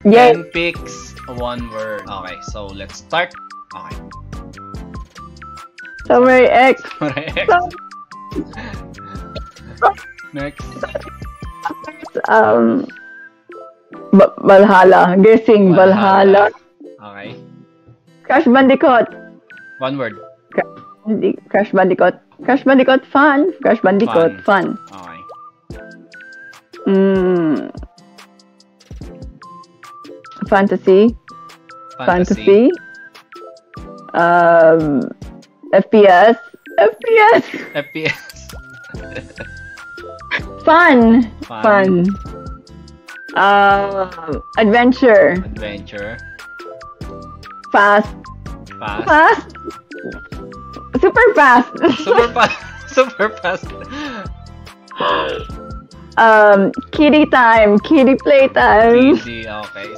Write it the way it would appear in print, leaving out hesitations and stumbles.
Yay. 10 picks, 1 word. Okay, so let's start. Okay. Samurai X. Correct. Next. Valhalla. Guessing Valhalla. Okay. Crash Bandicoot. 1 word. Crash Bandicoot. Crash Bandicoot fun. Crash Bandicoot fun. Okay. Fantasy. Fantasy. FPS. FPS. Fun. Adventure. Adventure. Fast. Super fast. Super fast. Super fast. Kiddie time. Kiddie playtime. Easy. Okay.